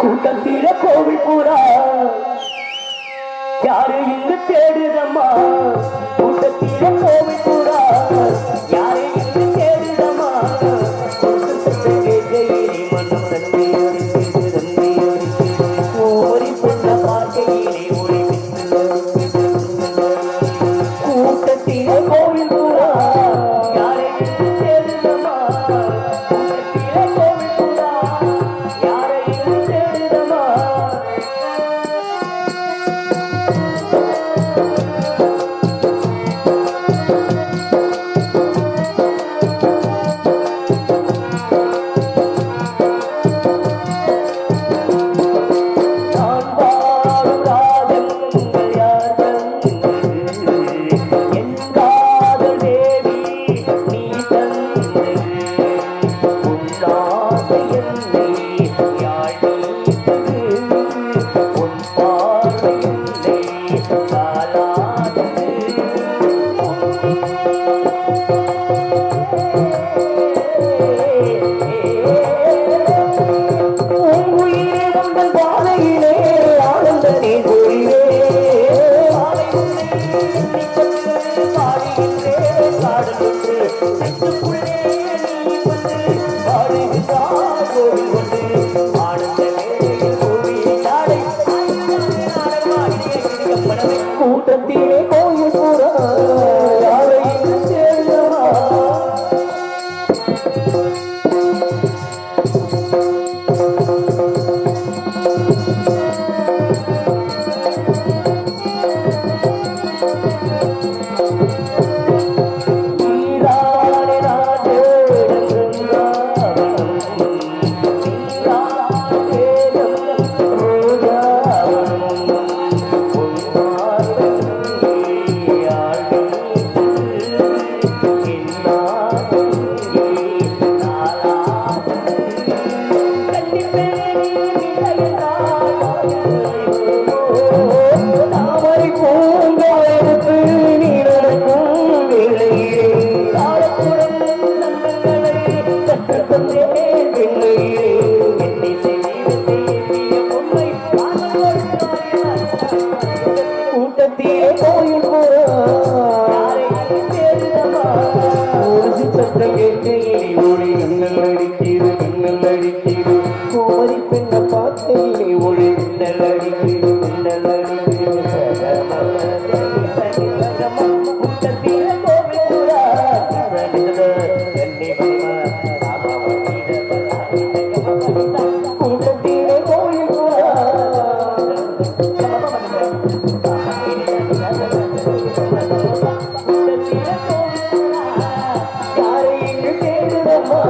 கூட்டத்தில கோவில் பூரா யாரு இங்கு தேடுதம்மா கூட்டத்தில கோவில் பூரா யாரு இங்கு தேடுதம்மா கேட்கையிலே மனம் தன்னை ஓரி பொண்ண பார்க்கையிலே ஒளி கூட்டத்தில கோவில் பூரா யாரு இங்கு தேடுதம்மா கூட்டத்தில கோவில் பூரா யாரு இங்கு தேடுதம்மா கூட்டத்திலே கோயில் பூரா யாரை சேர்ந்தமா கூட்டத்திலே கோயில் பூரா சத்தம் கேட்கையிலே ஒளி மின்னல் அடிக்கிறது கோமதி பெண்ண பார்த்தையிலே ஒளி மின்னல் அடிக்கிறது கூட்டத்திலே கோவில் பூரா கூட்டத்திலே கோயில் பூரா யாரை இங்கு தேடுதம்மா